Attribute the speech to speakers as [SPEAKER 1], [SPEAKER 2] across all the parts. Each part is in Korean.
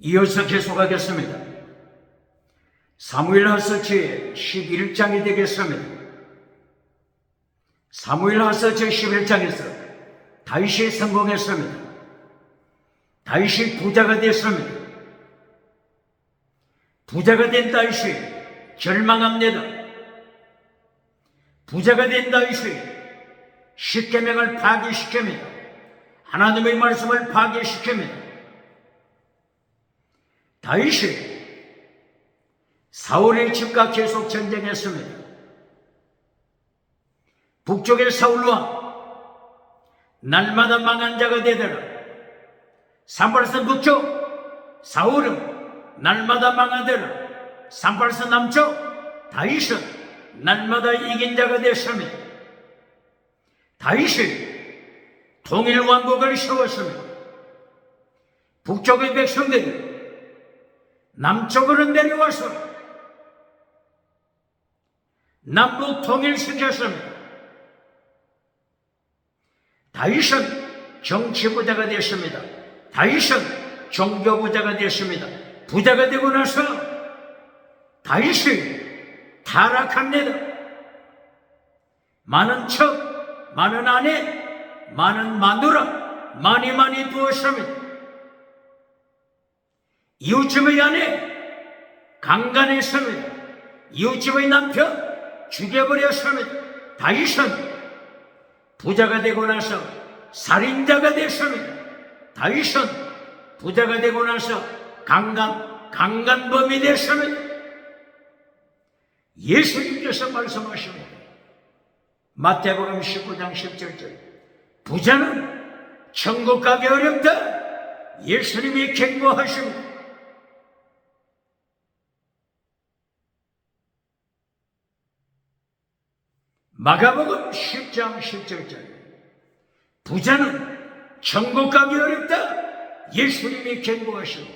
[SPEAKER 1] 이어서 계속하겠습니다. 사무엘하서 제11장이 되겠습니다. 사무엘하서 제11장에서 다윗이 성공했습니다. 다윗이 부자가 됐습니다. 부자가 된 다윗이 절망합니다. 부자가 된 다윗이 십계명을 파괴시킵니다. 하나님의 말씀을 파괴시킵니다. 다윗이 사울의 집과 계속 전쟁했습니다. 북쪽의 사울왕 날마다 망한 자가 되더라. 산발선 북쪽 사울은 날마다 망하더라. 산발선 남쪽 다윗은 날마다 이긴 자가 됐습니다. 다윗이 통일왕국을 세웠습니다. 북쪽의 백성들이 남쪽으로 내려와서 남북 통일시켰습니다. 다윗은 정치부자가 됐습니다. 다윗은 종교부자가 됐습니다. 부자가 되고 나서 다윗이 타락합니다. 많은 척, 많은 아내, 많은 마누라, 많이 두었습니다. 이웃집의 아내 강간했습니다. 이웃집의 남편 죽여버렸습니다. 다윗은 부자가 되고 나서 살인자가 됐습니다. 다윗은 부자가 되고 나서 강간범이 됐습니다. 예수님께서 말씀하십니다. 마태복음 19장 17절 부자는 천국 가기 어렵다. 예수님이 경고하십니다. 마가복음 10장 17절 부자는 천국 가기 어렵다. 예수님이 경고하십니다.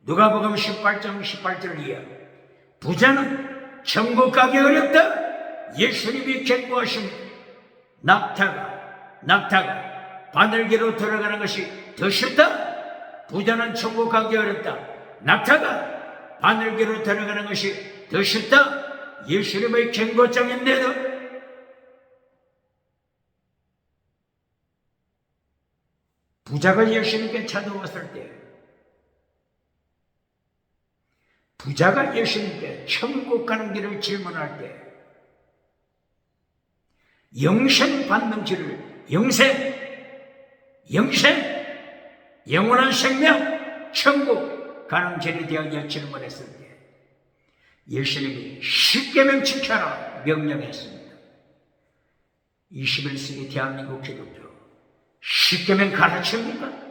[SPEAKER 1] 누가복음 18장 18절 이하 부자는 천국 가기 어렵다. 예수님이 경고하십니다. 낙타가 바늘기로 들어가는 것이 더 쉽다. 부자는 천국 가기 어렵다. 낙타가 바늘기로 들어가는 것이 더 쉽다. 예수님의 경고장인데도 부자가 예수님께 찾아왔을 때, 부자가 예수님께 천국 가는 길을 질문할 때, 영생 받는 길을, 영원한 생명, 천국 가는 길에 대하여 질문했을 때, 예수님이 십계명 지켜라 명령했습니다. 21세기 대한민국 기독교 십계명 가르칩니까?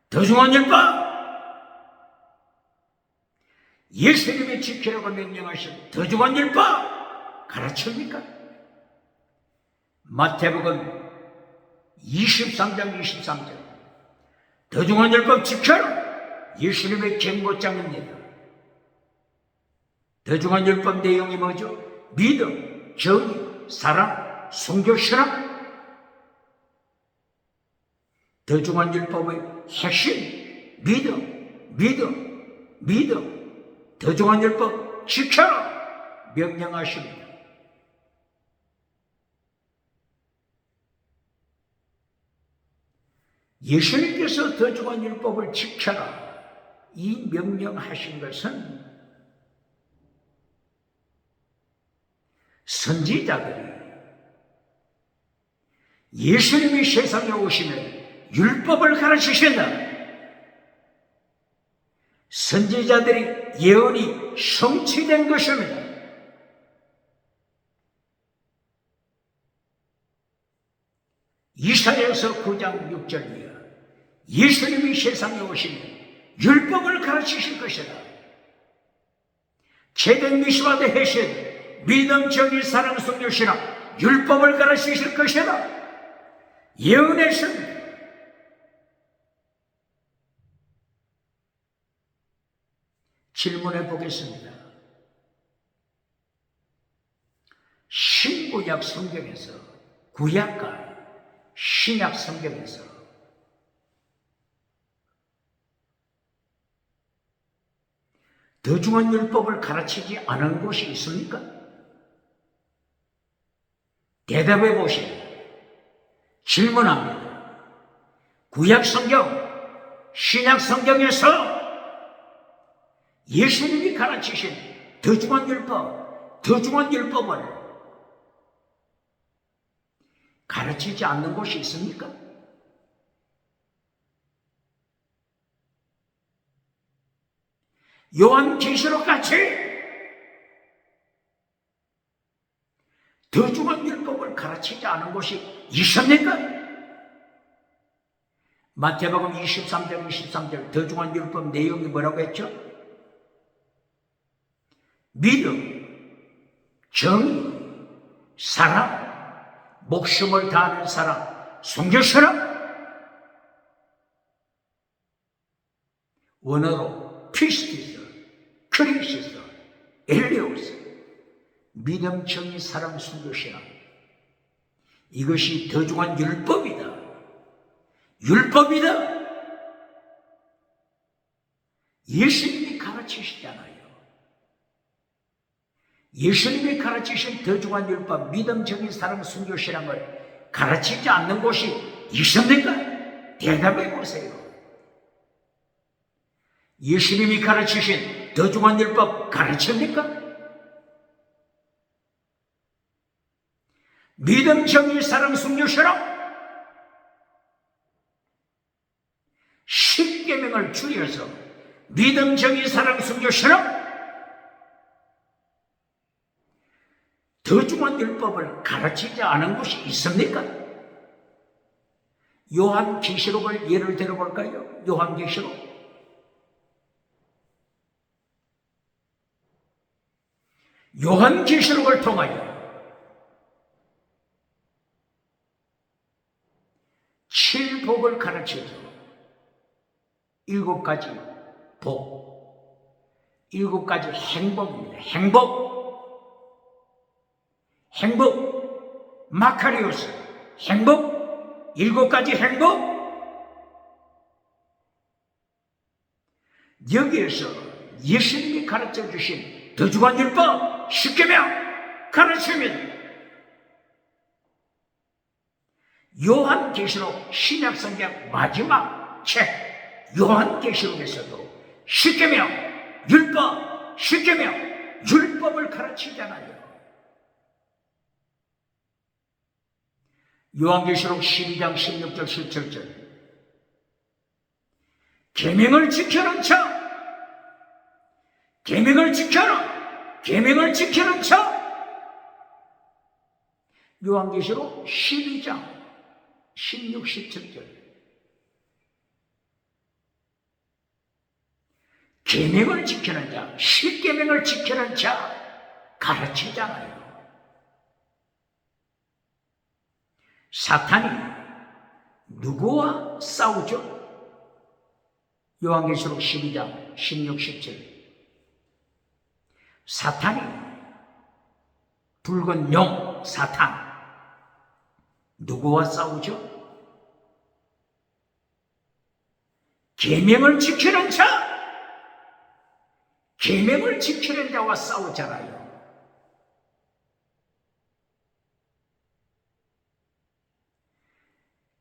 [SPEAKER 1] 더 중요한 율법 예수님이 지키라고 명령하신 더 중요한 율법 가르칩니까? 마태복음 23장 23절 더 중요한 율법 지켜라. 예수님의 경고장입니다. 더 중요한 율법 내용이 뭐죠? 믿음, 정의, 사랑, 순교, 신앙. 더 중요한 율법의 핵심, 믿음. 더 중요한 율법 지켜라 명령하십니다. 예수님께서 더 중요한 율법을 지켜라 이 명령하신 것은 선지자들이 예수님이 세상에 오시면 율법을 가르치신다. 선지자들이 예언이 성취된 것입니다. 이사야서 9장 6절 이하 예수님이 세상에 오시면 율법을 가르치실 것이다. 제된 미시바드 해신 믿음, 정의, 사랑, 순교, 신앙 율법을 가르치실 것이다. 예언했습니다. 질문해 보겠습니다. 신구약 성경에서 구약과 신약 성경에서 더 중한 율법을 가르치지 않은 곳이 있습니까? 대답해 보시오. 질문합니다. 구약 성경, 신약 성경에서 예수님이 가르치신 더 중한 율법, 더 중한 율법을 가르치지 않는 곳이 있습니까? 요한계시록 같이 더 중한 율법을 가르치지 않은 곳이 있습니까? 마태복음 23장 더 중한 율법 내용이 뭐라고 했죠? 믿음, 정의, 사랑, 목숨을 다하는 사람, 순교사람. 원어로 피스티스, 크리시스, 엘리오스, 믿음, 정의, 사랑, 순교사람. 이것이 더 중한 율법이다. 율법이다. 예수님이 가르치시잖아요. 예수님이 가르치신 더 중한 율법, 믿음, 정의, 사랑, 순교시랑을 가르치지 않는 곳이 있습니까? 대답해 보세요. 예수님이 가르치신 더 중한 율법 가르칩니까? 믿음, 정의, 사랑, 순교시랑 10계명을 줄여서 믿음, 정의, 사랑, 순교시랑 더 중한 율법을 가르치지 않은 곳이 있습니까? 요한계시록을 예를 들어볼까요? 요한계시록. 요한계시록을 통하여 7복을 가르쳐줘. 7가지 복, 7가지 행복입니다. 행복, 마카리오스, 행복, 7가지 행복. 여기에서 예수님이 가르쳐 주신 더 중한 율법 10계명 가르칩니다. 요한계시록 신약성경 마지막 책 요한계시록에서도 10계명 율법, 10계명 율법을 가르치잖아요. 요한계시록 12장 16절 17절 계명을 지켜는 자, 계명을 지켜라, 계명을 지켜는 자. 요한계시록 12장 16, 17절 계명을 지키는 자, 10계명을 지키는 자 가르치잖아요. 사탄이 누구와 싸우죠? 요한계시록 12장 16, 17 사탄이 붉은 용 사탄 누구와 싸우죠? 계명을 지키는 자, 계명을 지키는 자와 싸우잖아요.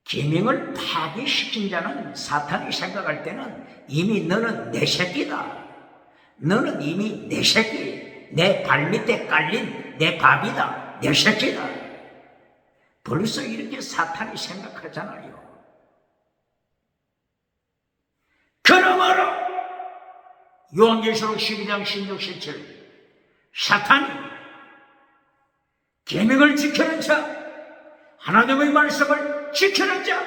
[SPEAKER 1] 계명을 파괴시킨 자는 사탄이 생각할 때는 이미 너는 내 새끼다. 너는 이미 내 새끼, 내 발밑에 깔린 내 밥이다. 내 새끼다. 벌써 이렇게 사탄이 생각하잖아요. 그러므로 요한계시록 12장 16, 17 사탄이 계명을 지키는 자, 하나님의 말씀을 지키는 자,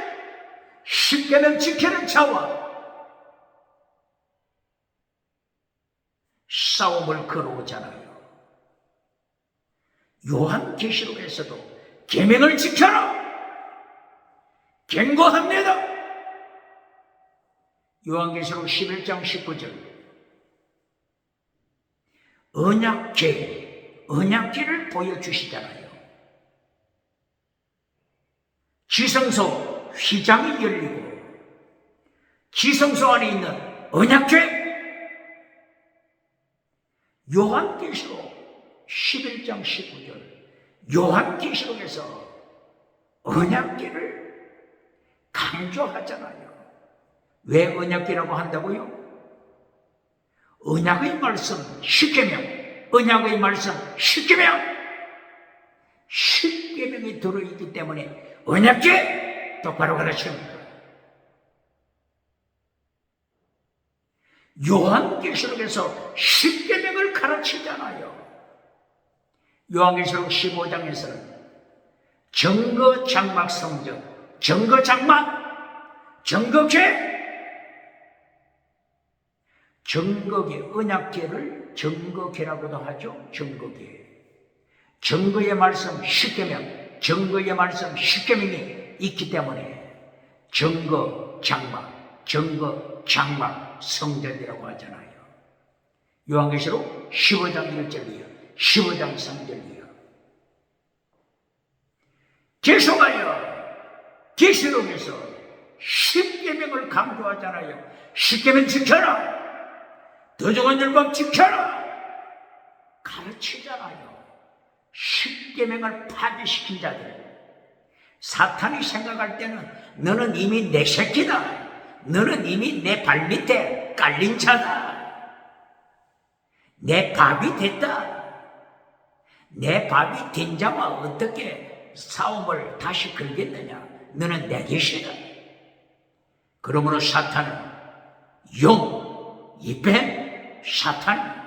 [SPEAKER 1] 10계명 지키는 자와 싸움을 걸어오잖아요. 요한계시록에서도 계명을 지켜라 경고합니다. 요한계시록 11장 19절 언약궤를 보여주시잖아요. 지성소 휘장이 열리고 지성소 안에 있는 언약궤, 요한계시록 11장 19절, 요한계시록에서 언약궤를 강조하잖아요. 왜 언약궤라고 한다고요? 언약의 말씀 10계명, 언약의 말씀 10계명, 10계명이 들어있기 때문에 언약궤 똑바로 가르칩니다. 요한계시록에서 10계명을 가르치잖아요. 요한계시록 15장에서는 증거 장막 성전, 증거 장막, 증거궤, 증거궤, 언약궤를 증거궤라고도 하죠. 증거궤. 증거의 말씀 10계명, 증거의 말씀 10계명이 있기 때문에 증거 장막, 증거 장막 성전이라고 하잖아요. 요한계시록 15장 1절이요, 15장 3절이요. 계속하여 계시록에서 10계명을 강조하잖아요. 10계명 지켜라, 더 좋은 율법 지켜라 가르치잖아요. 10계명을 파괴시킨 자들, 사탄이 생각할 때는 너는 이미 내 새끼다, 너는 이미 내 발밑에 깔린 자다, 내 밥이 됐다, 내 밥이 된 자와 어떻게 싸움을 다시 걸겠느냐, 너는 내 것이다. 그러므로 사탄은 용, 이뱀, 사탄,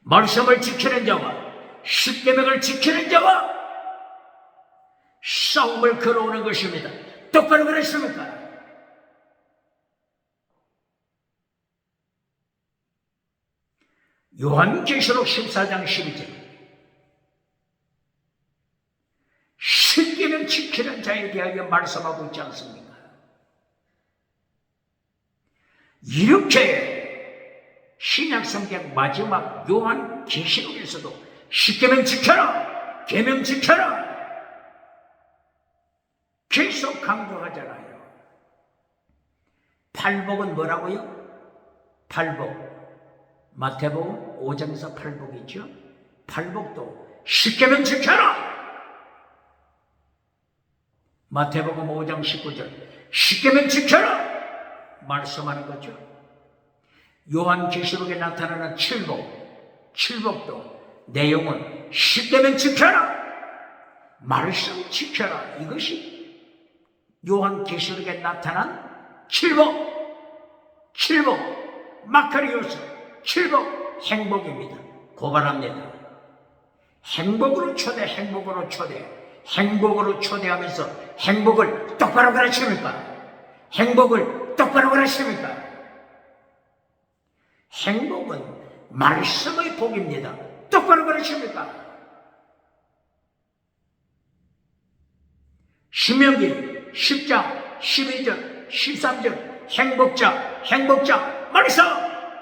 [SPEAKER 1] 말씀을 지키는 자와 10계명을 지키는 자와 싸움을 걸어오는 것입니다. 똑바로 그랬습니까? 요한계시록 14장 12절, 10계명 지키는 자에 대하여 말씀하고 있지 않습니까? 이렇게 신약성경 마지막 요한계시록에서도 10계명 지켜라, 계명 지켜라 계속 강조하잖아요. 팔복은 뭐라고요? 팔복, 마태복음 5장에서 팔복이죠. 팔복도 10계명 지켜라, 마태복음 5장 19절 10계명 지켜라 말씀하는 거죠. 요한계시록에 나타나는 칠복, 칠복도 내용은 10계명 지켜라, 말씀 지켜라, 이것이 요한계시록에 나타난 칠복, 칠복, 마카리오스, 칠복, 행복입니다. 고발합니다. 행복으로 초대, 행복으로 초대, 행복으로 초대하면서 행복을 똑바로 가르칩니까? 행복을 똑바로 가르칩니까? 행복은 말씀의 복입니다. 똑바로 가르칩니까? 신명기 10장 12절 13절 행복자, 행복자 말씀,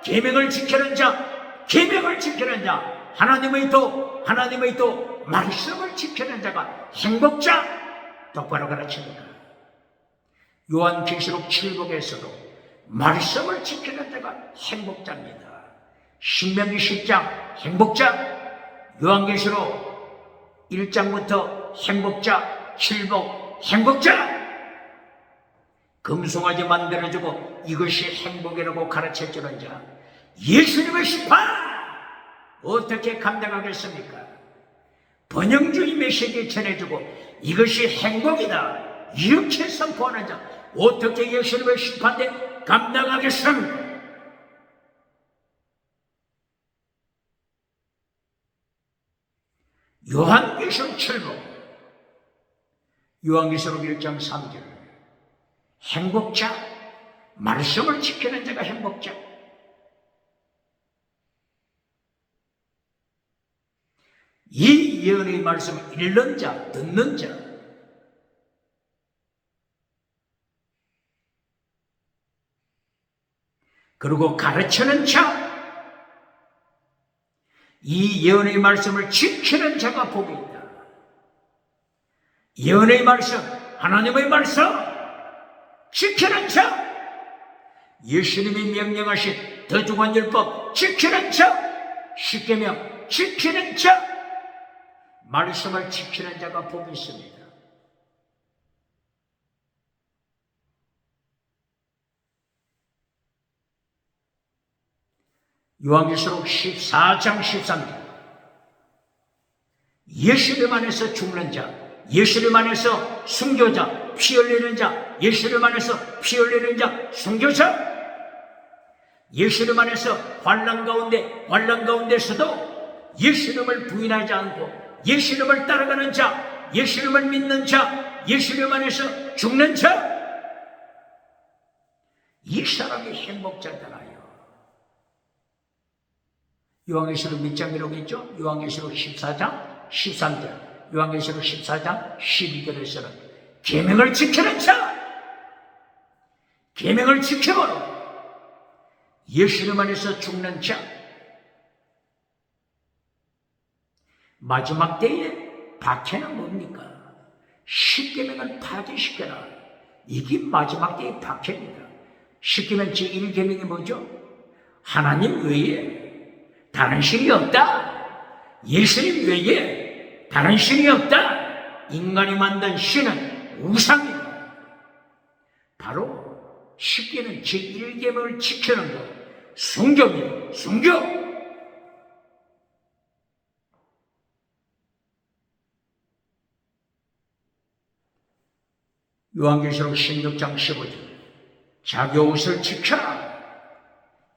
[SPEAKER 1] 계명을 지키는 자, 계명을 지키는 자, 하나님의 도, 하나님의 도, 말씀을 지키는 자가 행복자, 똑바로 가르칩니다. 요한계시록 7복에서도 말씀을 지키는 자가 행복자입니다. 신명기 10장 행복자, 요한계시록 1장부터 행복자, 7복 행복자, 금송아지 만들어주고 이것이 행복이라고 가르쳐주는 자, 예수님의 심판 어떻게 감당하겠습니까? 번영주의 메시지 전해주고 이것이 행복이다 이렇게 선포하는 자, 어떻게 예수님의 심판대 감당하겠습니까? 요한계시록 7복, 요한계시록 1장 3절 행복자, 말씀을 지키는 자가 행복자. 이 예언의 말씀을 읽는 자, 듣는 자, 그리고 가르치는 자, 이 예언의 말씀을 지키는 자가 복이 있다. 예언의 말씀, 하나님의 말씀 지키는 자, 예수님이 명령하신 더중한 율법 지키는 자, 십계명 지키는 자, 말씀을 지키는 자가 복이 있습니다. 요한계시록 14장 13절, 예수님 안에서 죽는 자, 예수님 안에서 순교자, 피 흘리는 자, 예수님 안에서 피 흘리는 자, 순교자, 예수님 안에서 환난 가운데서도 예수님을 부인하지 않고 예수님을 따라가는 자, 예수님을 믿는 자, 예수님 안에서 죽는 자, 이 사람이 행복자잖아요. 요한계시록 몇 장 기록했죠? 요한계시록 14장 13절, 요한계시록 14장 12절에서는 계명을 지키는 자, 계명을 지켜보라, 예수님 안에서 죽는 자, 마지막 때에 박해는 뭡니까? 십계명을 파괴시켜라. 이게 마지막 때의 박해입니다. 십계명 제1계명이 뭐죠? 하나님 외에 다른 신이 없다. 예수님 외에 다른 신이 없다. 인간이 만든 신은 우상이다. 바로 십계명 제1계명을 지키는 것, 순교입니다. 순교. 요한계시록 16장 15절, 자기 옷을 지켜라.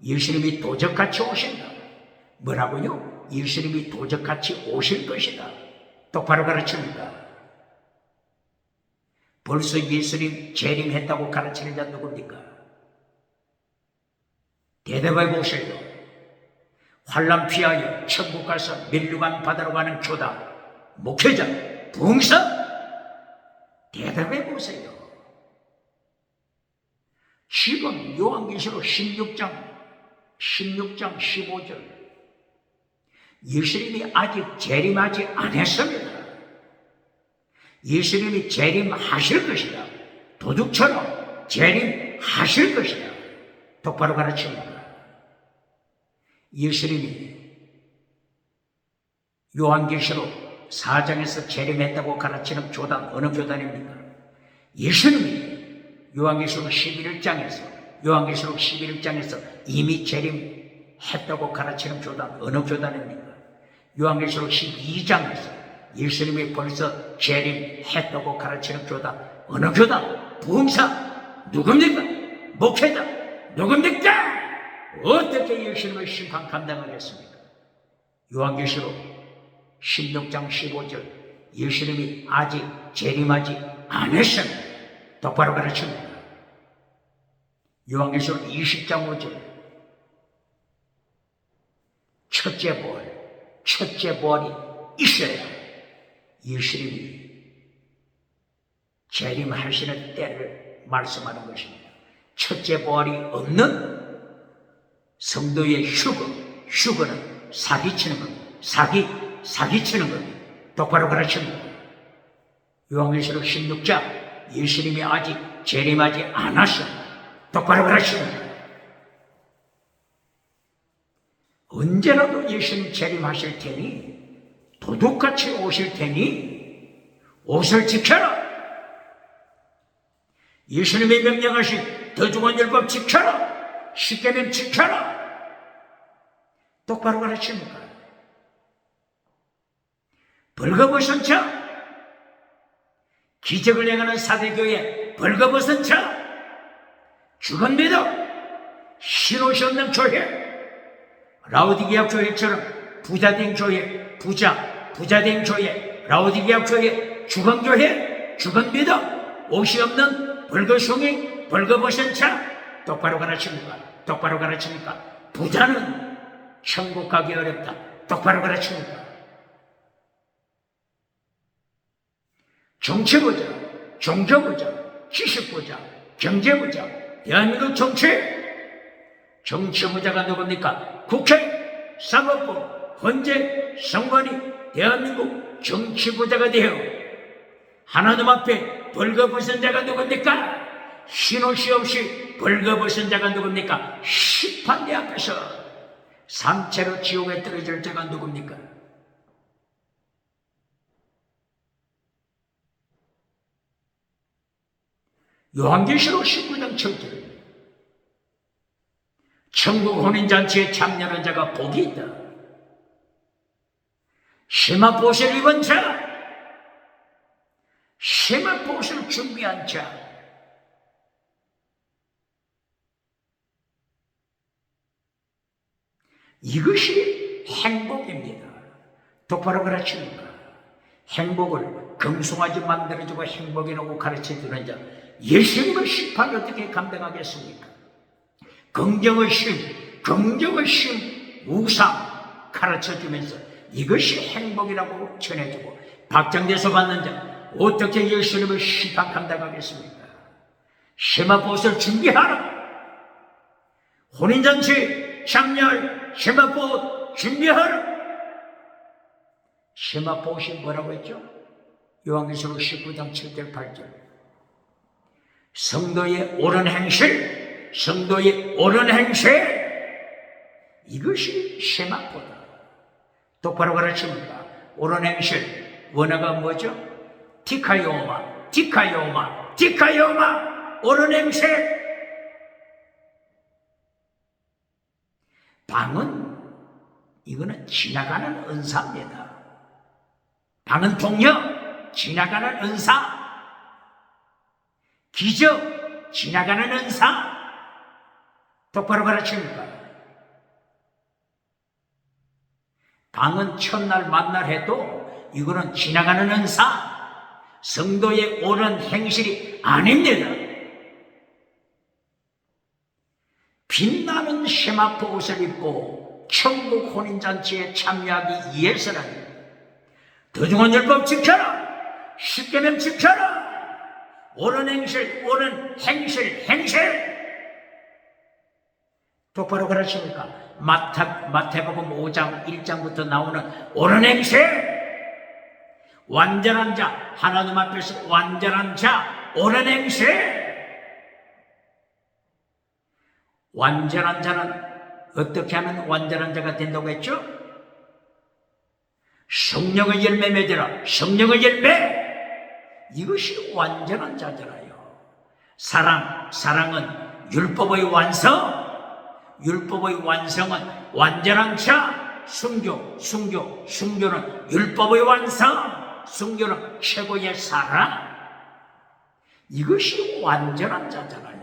[SPEAKER 1] 예수님이 도적같이 오신다. 뭐라고요? 예수님이 도적같이 오실 것이다. 똑바로 가르칩니다. 벌써 예수님 재림했다고 가르치는 자 누굽니까? 대답해 보세요. 환난 피하여 천국 가서 멸류관 바다로 가는 교다, 목회자, 부흥사, 대답해 보세요. 지금 요한계시록 16장 15절, 예수님이 아직 재림하지 않았습니다. 예수님이 재림하실 것이다. 도둑처럼 재림하실 것이다. 똑바로 가르칩니다. 예수님이 요한계시록 4장에서 재림했다고 가르치는 교단, 어느 교단입니까? 예수님이 요한계시록 11장에서 이미 재림했다고 가르치는 교단, 어느 교단입니까? 요한계시록 12장에서 예수님이 벌써 재림했다고 가르치는 교단, 어느 교단? 부흥사 누굽니까? 목회자 누굽니까? 어떻게 예수님의 심판 감당하겠습니까? 요한계시록 16장 15절, 예수님이 아직 재림하지 않았습니다. 똑바로 가르칩니다. 요한계시록 20장 5절, 첫째 부활이 있어야 예수님이 재림하시는 때를 말씀하는 것입니다. 첫째 부활이 없는 성도의 휴거는 사기치는 겁니다. 사기치는 겁니다. 똑바로 가르칩니다. 요한계시록 16장, 예수님이 아직 재림하지 않았습니다. 똑바로 가르칩니다. 언제라도 예수님 재림하실 테니, 도둑같이 오실 테니 옷을 지켜라. 예수님이 명령하신 더중한 율법 지켜라. 십계명 지켜라. 똑바로 가르칩니다. 벌거벗은 자, 기적을 행하는 사대교회 벌거벗은 자, 죽은 믿음, 신옷이 없는 교회, 라오디게아 교회처럼 부자된 교회, 부자된 교회, 라오디게아 교회, 죽은 교회, 죽은 믿음, 옷이 없는 벌거숭이, 벌거벗은 자, 똑바로 가르칩니까? 똑바로 가르칩니까? 부자는 천국 가기 어렵다. 똑바로 가르칩니까? 정치부자, 종교부자, 지식부자, 경제부자, 대한민국 정치부자가 누굽니까? 국회, 사법부, 헌재, 선관위, 대한민국 정치부자가 되어 하나님 앞에 벌거벗은 자가 누굽니까? 흰옷이 없이 벌거벗은 자가 누굽니까? 심판대 앞에서 상체로 지옥에 떨어질 자가 누굽니까? 요한계시록 19장 7절 천국 혼인잔치에 참여한 자가 복이 있다. 세마포옷을 입은 자, 세마포옷을 준비한 자, 이것이 행복입니다. 똑바로 가르치는가? 행복을 긍송하지 만들어주고 행복이라고 가르쳐주는 자, 예수님의 심판을 어떻게 감당하겠습니까? 긍정의 심, 우상 가르쳐주면서 이것이 행복이라고 전해주고 박장대소 받는 자, 어떻게 예수님의 심판 감당하겠습니까? 세마포옷을 준비하라. 혼인잔치 참여할 세마포옷 준비하라. 세마포옷이 뭐라고 했죠? 요한계시록 19장 7절 8절 성도의 옳은 행실, 성도의 옳은 행실, 이것이 세마포다. 똑바로 가르칩니다. 옳은 행실, 원어가 뭐죠? 티카요마, 티카요마, 티카요마, 옳은 행실. 방은 이거는 지나가는 은사입니다. 방은 동력, 지나가는 은사. 기적, 지나가는 은사. 똑바로 가르칩니까? 방은 첫날 만날 해도 이거는 지나가는 은사. 성도의 옳은 행실이 아닙니다. 빛나는 세마포 옷을 입고 천국 혼인잔치에 참여하기 위해서는 도중한 율법 지켜라, 십계명 지켜라, 옳은 행실, 옳은 행실. 똑바로 가르칩니까? 마태복음 5장 1장부터 나오는 옳은 행실. 완전한 자, 하나님 앞에서 완전한 자, 옳은 행실. 완전한 자는 어떻게 하면 완전한 자가 된다고 했죠? 성령의 열매 맺으라. 성령의 열매. 이것이 완전한 자잖아요. 사랑은 율법의 완성. 율법의 완성은 완전한 자. 순교는 율법의 완성. 순교는 최고의 사랑. 이것이 완전한 자잖아요.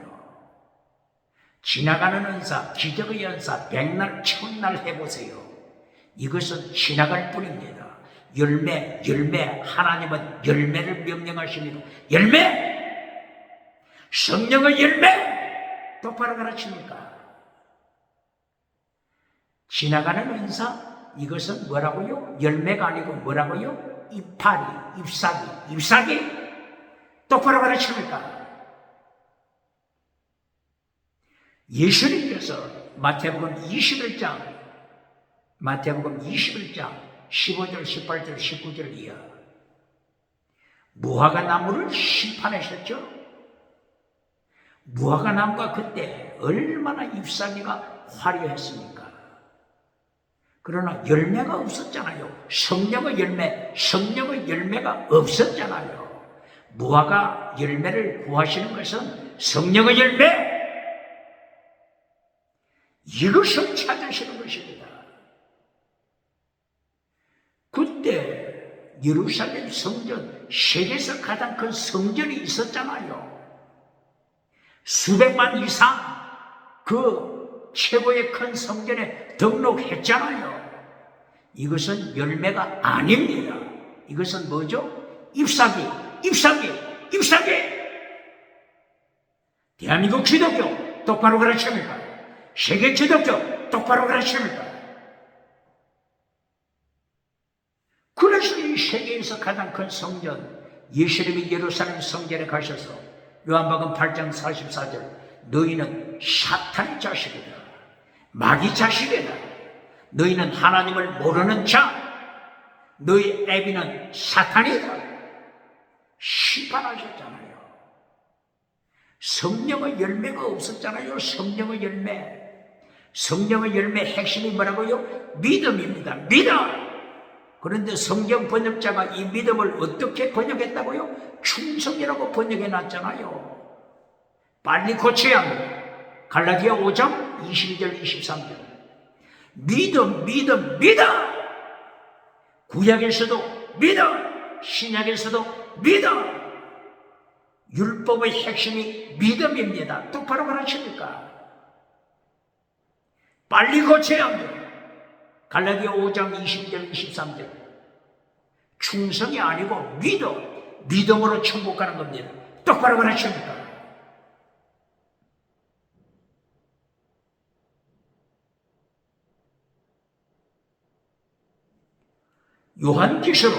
[SPEAKER 1] 지나가는 은사, 기적의 연사, 백날, 천날 해보세요. 이것은 지나갈 뿐입니다. 열매, 하나님은 열매를 명령하십니다. 열매! 성령의 열매! 똑바로 가르칩니까? 지나가는 은사, 이것은 뭐라고요? 열매가 아니고 뭐라고요? 이파리, 잎사귀. 똑바로 가르칩니까? 예수님께서 마태복음 21장 15절, 18절, 19절 이하 무화과 나무를 심판하셨죠? 무화과 나무가 그때 얼마나 잎사귀가 화려했습니까? 그러나 열매가 없었잖아요. 성령의 열매가 없었잖아요. 무화과 열매를 구하시는 것은 성령의 열매, 이것을 찾으시는 것입니다. 그때 예루살렘 성전, 세계에서 가장 큰 성전이 있었잖아요. 수백만 이상 그 최고의 큰 성전에 등록했잖아요. 이것은 열매가 아닙니다. 이것은 뭐죠? 잎사귀. 대한민국 기독교 똑바로 가르칩니까? 세계 기독교 똑바로 가르칩니까? 그래서 이 세계에서 가장 큰 성전, 예수님이 예루살렘 성전에 가셔서 요한복음 8장 44절 너희는 사탄의 자식이다, 마귀 자식이다, 너희는 하나님을 모르는 자, 너희 애비는 사탄이다. 심판하셨잖아요. 성령의 열매가 없었잖아요. 성령의 열매. 성령의 열매 핵심이 뭐라고요? 믿음입니다. 믿음. 그런데 성경 번역자가 이 믿음을 어떻게 번역했다고요? 충성이라고 번역해 놨잖아요. 빨리 고쳐야 합니다. 갈라디아 5장 22절 23절. 믿음, 믿음, 믿음. 구약에서도 믿음, 신약에서도 믿음. 율법의 핵심이 믿음입니다. 똑바로 가르칩니까? 빨리 고쳐야 합니다. 갈라디아 5장 20절 23절. 충성이 아니고 믿음, 믿음으로 천국 가는 겁니다. 똑바로 가르칩니까? 요한계시록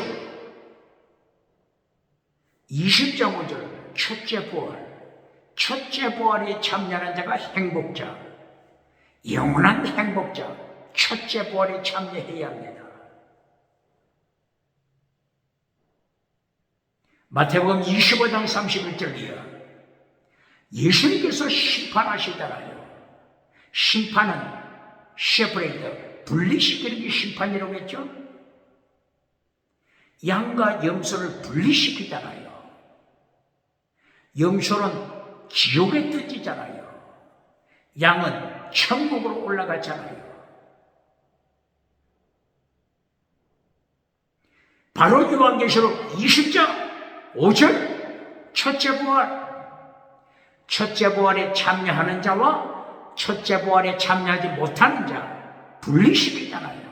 [SPEAKER 1] 20장 5절. 첫째 부활. 첫째 부활에 참여하는 자가 행복자, 영원한 행복자. 첫째 부활에 참여해야 합니다. 마태복음 25장 31절이요. 예수님께서 심판하시잖아요. 심판은 세퍼레이트, 분리시키는 게 심판이라고 했죠. 양과 염소를 분리시키잖아요. 염소는 지옥에 던지잖아요. 양은 천국으로 올라가잖아요. 바로 요한계시록 20장 5절. 첫째 부활. 첫째 부활에 참여하는 자와 첫째 부활에 참여하지 못하는 자 분리시키잖아요.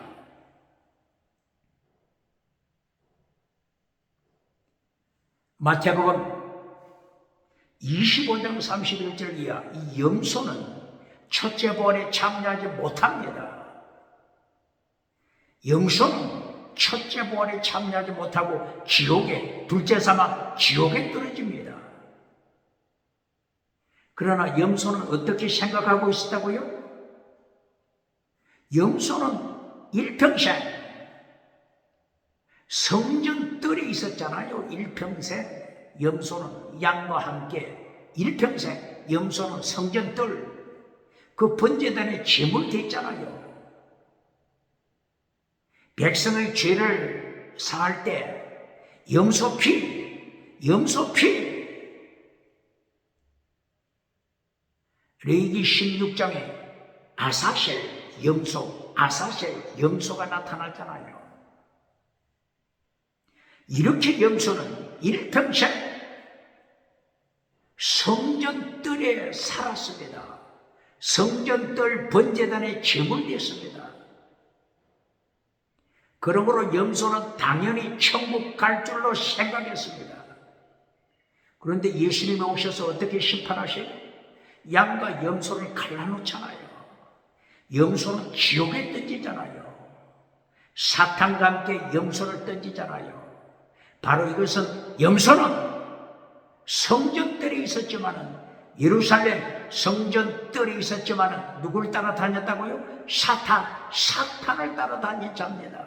[SPEAKER 1] 마태복음 25장 31절 이하. 이 염소는 첫째 부활에 참여하지 못합니다. 염소는 첫째 부활에 참여하지 못하고 지옥에, 둘째 사망 지옥에 떨어집니다. 그러나 염소는 어떻게 생각하고 있었다고요? 염소는 일평생 성전뜰에 있었잖아요. 일평생. 염소는 양과 함께 일평생. 염소는 성전뜰, 그 번제단에 제물 됐잖아요. 백성의 죄를 사할 때 염소 피, 레위기 16장에 아사셀 염소, 아사셀 염소가 나타났잖아요. 이렇게 염소는 일평생 성전뜰에 살았습니다. 성전뜰 번제단에 제물됐습니다. 그러므로 염소는 당연히 천국 갈 줄로 생각했습니다. 그런데 예수님이 오셔서 어떻게 심판하셔요? 양과 염소를 갈라놓잖아요. 염소는 지옥에 던지잖아요. 사탄과 함께 염소를 던지잖아요. 바로 이것은 염소는 성전뜰에 있었지만은, 예루살렘 성전뜰에 있었지만은 누구를 따라다녔다고요? 사탄을 따라다녔답니다.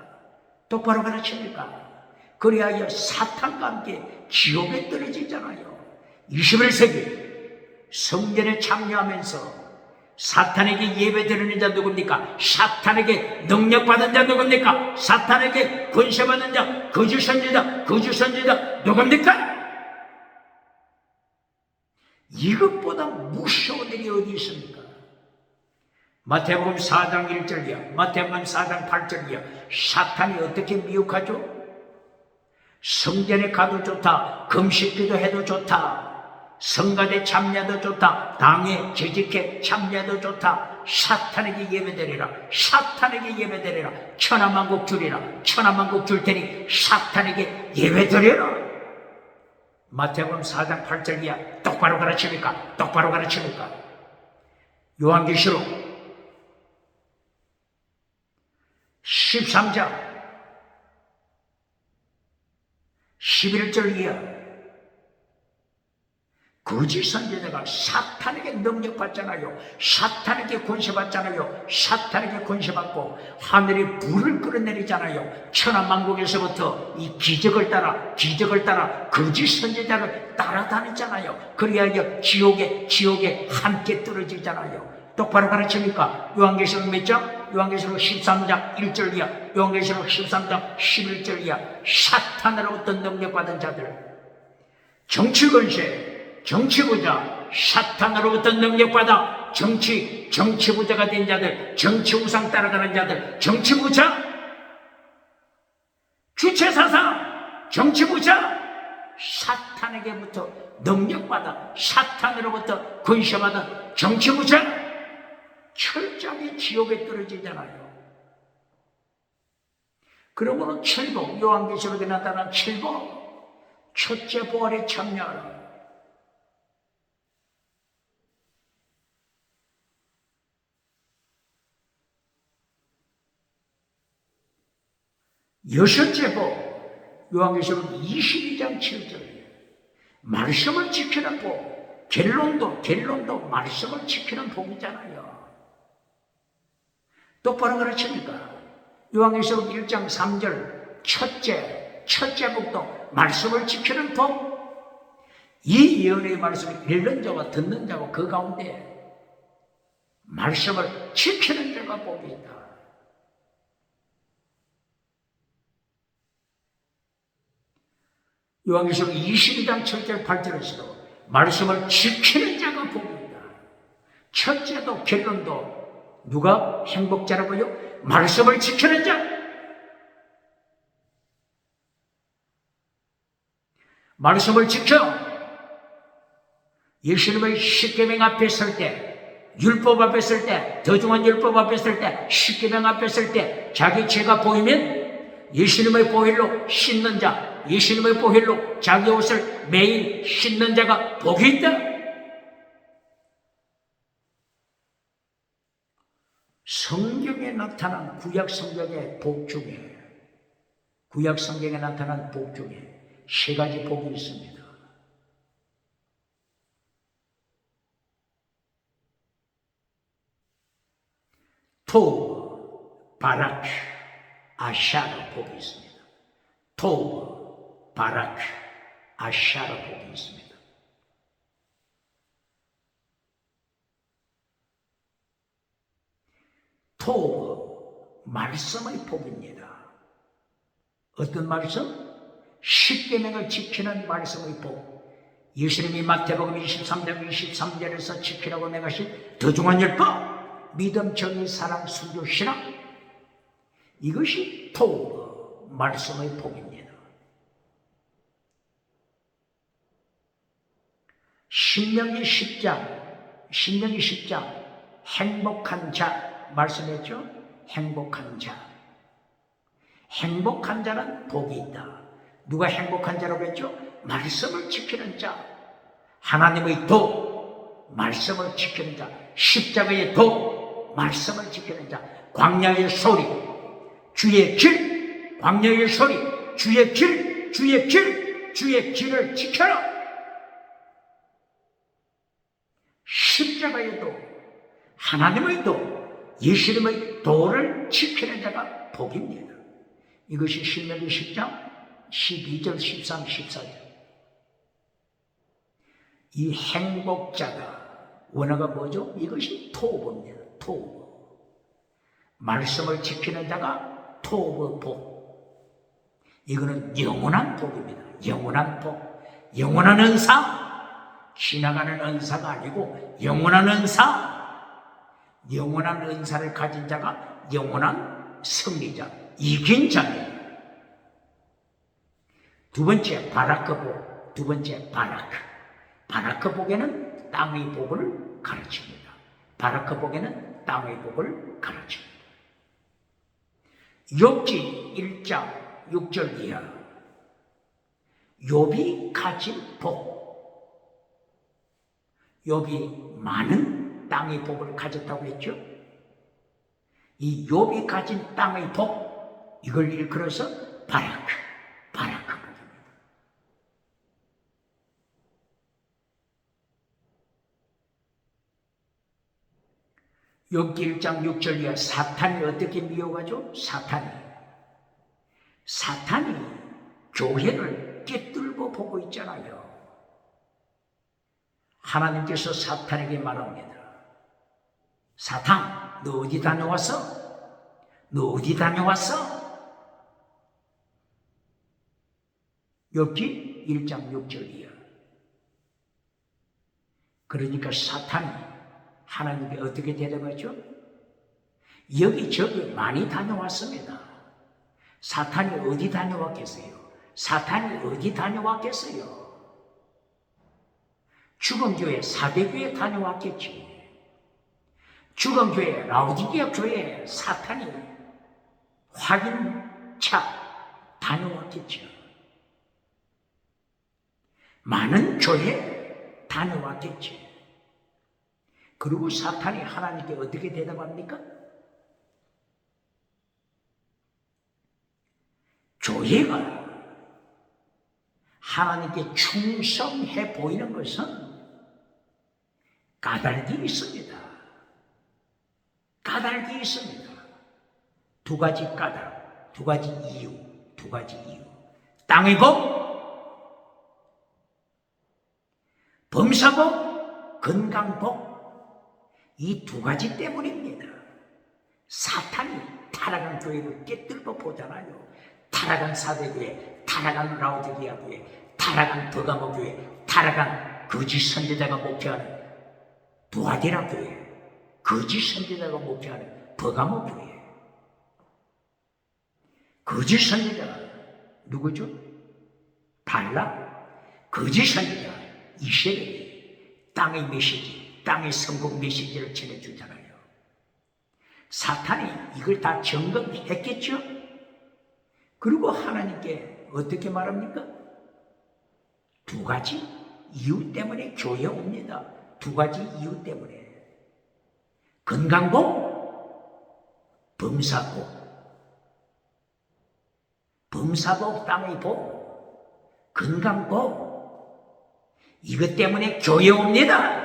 [SPEAKER 1] 똑바로 가르칩니까? 그리하여 사탄과 함께 지옥에 떨어지잖아요. 21세기 성전에 참여하면서 사탄에게 예배드리는 자 누굽니까? 사탄에게 능력받은 자 누굽니까? 사탄에게 권세받은 자, 거짓선지자 누굽니까? 이것보다 무서운 일이 어디 있습니까? 마태복음 4장 1절이야. 마태복음 4장 8절이야. 사탄이 어떻게 미혹하죠? 성전에 가도 좋다. 금식기도 해도 좋다. 성가대 참여도 좋다. 당에 재직해 참여도 좋다. 사탄에게 예배드리라. 사탄에게 예배드리라. 천하만국 주리라. 천하만국 줄 테니 사탄에게 예배드리라. 마태복음 4장 8절이야. 똑바로 가르칩니까? 똑바로 가르칩니까? 요한계시록 13장 11절 이하. 거짓 선지자가 사탄에게 능력받잖아요. 사탄에게 권세받잖아요. 사탄에게 권세받고 하늘이 불을 끌어내리잖아요. 천하만국에서부터 이 기적을 따라 거짓 선지자를 따라다니잖아요. 그래야 지옥에 함께 떨어지잖아요. 똑바로 가르칩니까? 요한계시록 몇 장? 요한계시록 13장 1절이야. 요한계시록 13장 11절이야. 사탄으로부터 능력받은 자들, 정치권세, 정치부자, 사탄으로부터 능력받아 정치부자가 된 자들, 정치우상 따라가는 자들, 정치부자, 주체사상, 정치부자, 사탄에게부터 능력받아 사탄으로부터 권세받은 정치부자 철저하게 지옥에 떨어지잖아요. 그러므로 칠복, 요한계시록에 나타난 칠복, 첫째 부활에 참여하라. 여섯째 복, 요한계시록 22장 7절. 말씀을 지키는 복. 갤론도 말씀을 지키는 복이잖아요. 똑바로 가르치니까 요한계시록 1장 3절 첫째 복도 말씀을 지키는 복. 이 예언의 말씀을 읽는 자와 듣는 자와 그 가운데 말씀을 지키는 자가 복이 있다. 요한계시록 22장 7절 8절에서도 말씀을 지키는 자가 복이다. 첫째도 결론도 누가 행복자라고요? 말씀을 지키는 자. 말씀을 지켜. 예수님의 십계명 앞에 설 때, 율법 앞에 설 때, 더 중한 율법 앞에 설 때, 십계명 앞에 설 때 자기 죄가 보이면 예수님의 보혈로 씻는 자, 예수님의 보혈로 자기 옷을 매일 씻는 자가 복이 있다. 성경에 나타난 구약 성경의 복 중에 세 가지 복이 있습니다. 토브, 바락, 아샤르 복이 있습니다. 토브, 바락, 아샤르 복이 있습니다. 토브, 말씀의 복입니다. 어떤 말씀? 십계명을 지키는 말씀의 복. 예수님이 마태복음 23장 23절에서 지키라고 명하신 더 중한 율법, 믿음, 정의, 사랑, 순교, 신앙. 이것이 토브, 말씀의 복입니다. 신명기 10장 행복한 자 말씀했죠? 행복한 자는 복이 있다. 누가 행복한 자라고 했죠? 말씀을 지키는 자. 하나님의 도, 말씀을 지키는 자. 십자가의 도, 말씀을 지키는 자. 광야의 소리, 주의 길, 광야의 소리, 주의 길을 지켜라. 십자가의 도, 하나님의 도, 예수님의 도를 지키는 자가 복입니다. 이것이 신명기 10장 12절, 13, 14절. 이 행복자가 원어가 뭐죠? 이것이 토브입니다. 토브. 말씀을 지키는 자가 토브 복. 이거는 영원한 복입니다. 영원한 복. 영원한 은사. 지나가는 은사가 아니고 영원한 은사. 영원한 은사를 가진 자가 영원한 승리자, 이긴 자입니다. 두 번째 바라크복, 바라크복에는 땅의 복을 가르칩니다. 바라크복에는 땅의 복을 가르칩니다. 욥기 1장 6절 이하. 욥이 가진 복. 욥이 많은 땅의 복을 가졌다고 했죠. 이 욥이 가진 땅의 복, 이걸 일컬어서 바라크 복입니다. 욥기 1장 6절이야. 사탄이 어떻게 미워가죠? 사탄이 교회를 꿰뚫고 보고 있잖아요. 하나님께서 사탄에게 말합니다. 사탄, 너 어디 다녀왔어? 너 어디 다녀왔어? 욥기 1장 6절이야. 그러니까 사탄이 하나님께 어떻게 대답하죠? 여기저기 많이 다녀왔습니다. 사탄이 어디 다녀왔겠어요? 사탄이 어디 다녀왔겠어요? 죽음교회, 사대교회 다녀왔겠지. 죽음교회, 라오디게아 교회에 사탄이 확인차 다녀왔겠죠. 많은 교회 다녀왔겠지. 그리고 사탄이 하나님께 어떻게 대답합니까? 교회가 하나님께 충성해 보이는 것은 까닭이 있습니다. 까닭이 있습니다. 두 가지 까닭, 두 가지 이유. 땅의 복, 범사복, 건강복, 이 두 가지 때문입니다. 사탄이 타락한 교회를 깨뚫고 보잖아요. 타락한 사대교회, 타락한 라오디게아 교회, 타락한 버가모 교회, 타락한 거짓 선지자가 목회하는 두아디라 교회, 거짓 선지자가 목회하는 버가모 교회. 거짓 선지자가 누구죠? 발락. 거짓 선지자 이세벨이 땅의 메시지, 땅의 성공 메시지를 전해주잖아요. 사탄이 이걸 다 점검했겠죠? 그리고 하나님께 어떻게 말합니까? 두 가지 이유 때문에 교회에 옵니다. 두 가지 이유 때문에. 건강복, 범사복. 범사복, 땅의 복, 건강복. 이것 때문에 교회에 옵니다.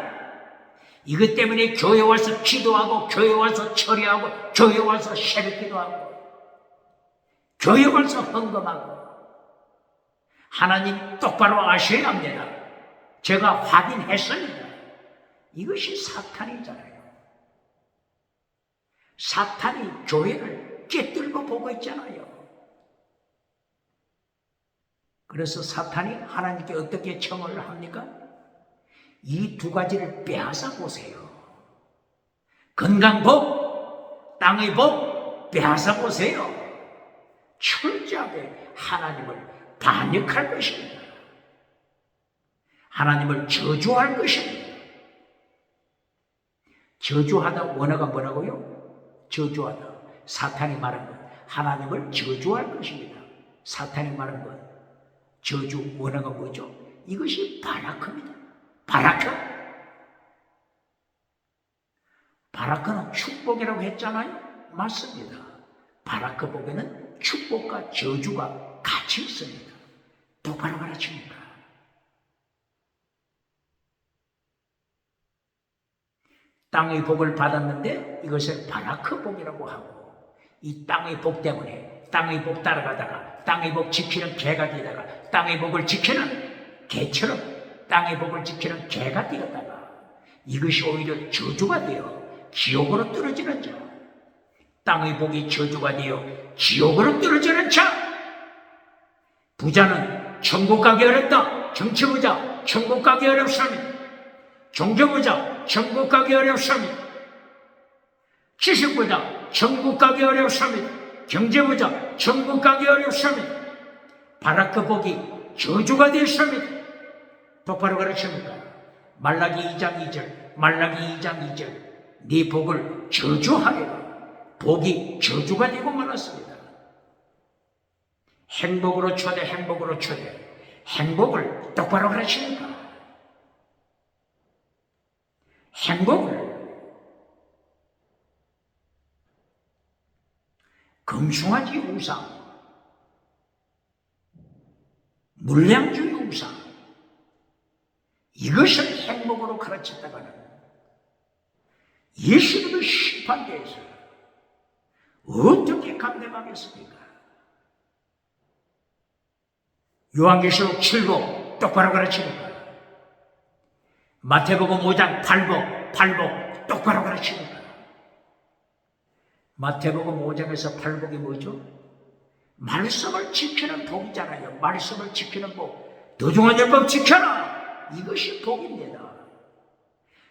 [SPEAKER 1] 이것 때문에 교회 와서 기도하고, 교회 와서 처리하고, 교회 와서 새벽기도하고, 교회 와서 헌금하고. 하나님 똑바로 아셔야 합니다. 제가 확인했습니다. 이것이 사탄이잖아요. 사탄이 교회를 꿰뚫고 보고 있잖아요. 그래서 사탄이 하나님께 어떻게 청을 합니까? 이 두 가지를 빼앗아 보세요. 건강복, 땅의 복 빼앗아 보세요. 철저하게 하나님을 반역할 것입니다. 하나님을 저주할 것입니다. 저주하다 원어가 뭐라고요? 저주하다. 사탄이 말한 것, 하나님을 저주할 것입니다. 사탄이 말한 것, 저주 원어가 뭐죠? 이것이 바라크입니다. 바라크는 축복이라고 했잖아요. 맞습니다. 바라크 복에는 축복과 저주가 같이 있습니다. 똑바로 가르칩니다. 땅의 복을 받았는데 이것을 바라크 복이라고 하고, 이 땅의 복 때문에 땅의 복 따라가다가 땅의 복 지키는 개가 되다가 땅의 복을 지키는 개처럼 땅의 복을 지키는 개가 되었다가 이것이 오히려 저주가 되어 지옥으로 떨어지는 자. 땅의 복이 저주가 되어 지옥으로 떨어지는 자. 부자는 천국 가기 어렵다. 정치부자 천국 가기 어렵습니다. 종교부자 천국 가기 어렵습니다. 지식부자 천국 가기 어렵습니다. 경제부자 천국 가기 어렵습니다. 바라크 복이 저주가 되었습니다. 똑바로 가르칩니까? 말라기 2장 2절, 말라기 2장 2절. 네 복을 저주하리라. 복이 저주가 되고 말았습니다. 행복으로 초대, 행복으로 초대. 행복을 똑바로 가르칩니까? 행복을 금숭아지 우상, 물량주의 우상, 이것을 행복으로 가르쳤다가는 예수님의 심판대에서 어떻게 감당하겠습니까? 요한계시록 7복 똑바로 가르치니까, 마태복음 5장 8복 똑바로 가르치니까. 마태복음 5장에서 8복이 뭐죠? 말씀을 지키는 복이잖아요. 말씀을 지키는 복. 도중한 율법 지켜라. 이것이 복입니다.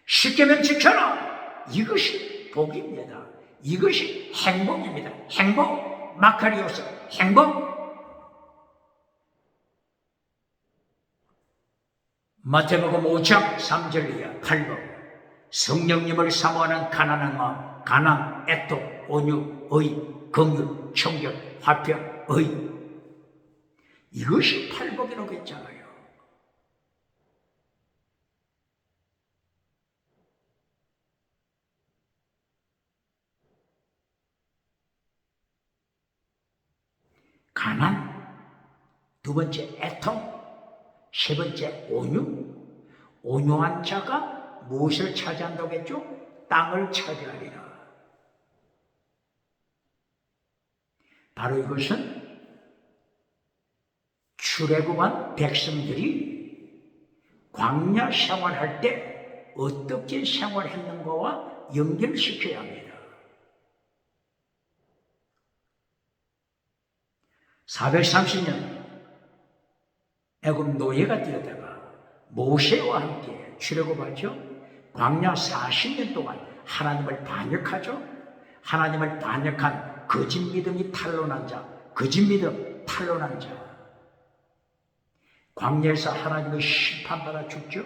[SPEAKER 1] 십계명 지켜라. 이것이 복입니다. 이것이 행복입니다. 행복. 마카리오스 행복. 마태복음 5장 3절 이하 8복. 성령님을 사모하는 가난한 마음, 가난, 애통, 온유, 의, 긍휼, 청결, 화평, 의. 이것이 팔복이라고 했잖아요. 가난, 두 번째 애통, 세 번째 온유. 온유한 자가 무엇을 차지한다고 했죠? 땅을 차지하리라. 바로 이것은 출애굽한 백성들이 광야 생활할 때 어떻게 생활했는가와 연결시켜야 합니다. 430년 애굽 노예가 되었다가 모세와 함께 출애굽하죠. 광야 40년 동안 하나님을 반역하죠. 하나님을 반역한 거짓 믿음이 탄로난 자, 거짓 믿음 탄로난 자, 광야에서 하나님의 심판받아 죽죠.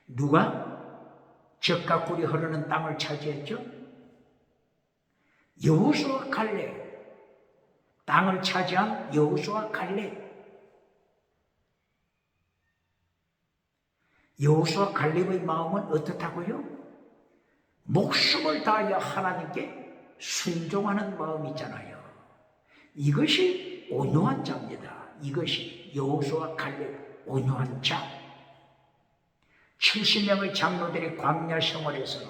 [SPEAKER 1] 누가 젖과 꿀이 흐르는 땅을 차지했죠? 여호수아 갈렙. 땅을 차지한 여호수아 갈렙. 여호수아 갈렙의 마음은 어떻다고요? 목숨을 다하여 하나님께 순종하는 마음이 있잖아요. 이것이 온유한 자입니다. 이것이 여호수아 갈렙, 온유한 자. 70명의 장로들이 광야 생활에서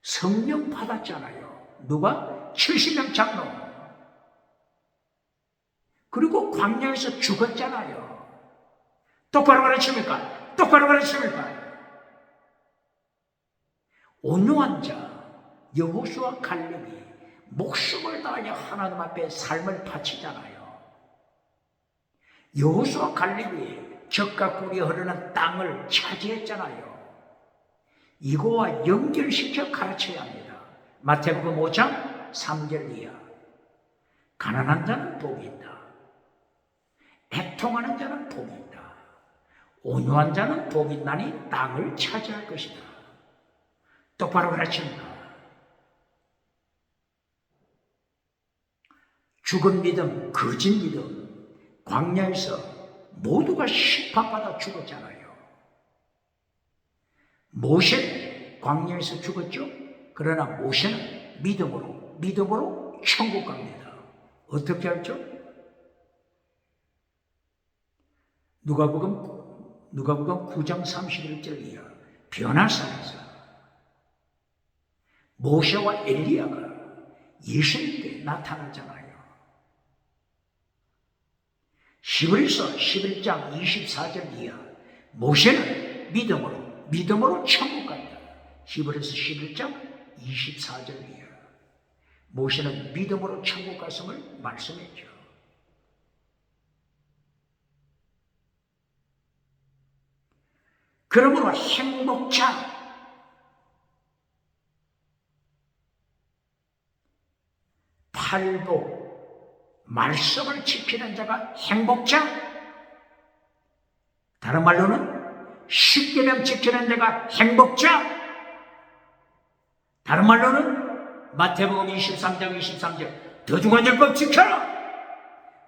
[SPEAKER 1] 성령 받았잖아요. 누가? 70명 장로. 그리고 광야에서 죽었잖아요. 똑바로 가르칩니까? 똑바로 가르칩니까? 온유한 자, 여호수아 갈렙이 목숨을 다하여 하나님 앞에 삶을 바치잖아요. 여호수아 갈렙이 젖과 꿀이 흐르는 땅을 차지했잖아요. 이거와 연결시켜 가르쳐야 합니다. 마태복음 5장 3절 이하. 가난한 자는 복이 있다. 애통하는 자는 복이 있다. 온유한 자는 복이 있나니 땅을 차지할 것이다. 똑바로 가르칩니다. 죽은 믿음, 거짓 믿음, 광야에서 모두가 심판받아 죽었잖아요. 모세는 광야에서 죽었죠. 그러나 모세는 믿음으로 천국 갑니다. 어떻게 알죠? 누가복음 9장 31절 이하. 변화산에서 모세와 엘리야가 예수님께 나타나잖아요. 히브리서 11장 24절 이하. 모세는 믿음으로 천국 간다. 히브리서 11장 24절 이하. 모세는 믿음으로 천국 갔음을 말씀했죠. 그러므로 행복자, 팔복, 말씀을 지키는 자가 행복자. 다른 말로는 십계명 지키는 자가 행복자. 다른 말로는 마태복음 23장 23절 더중한 율법 지켜라.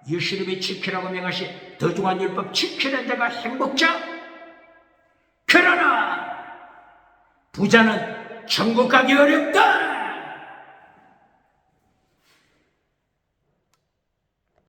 [SPEAKER 1] 예수님이 지키라고 명하신 더중한 율법 지키는 자가 행복자. 그러나 부자는 천국 가기 어렵다.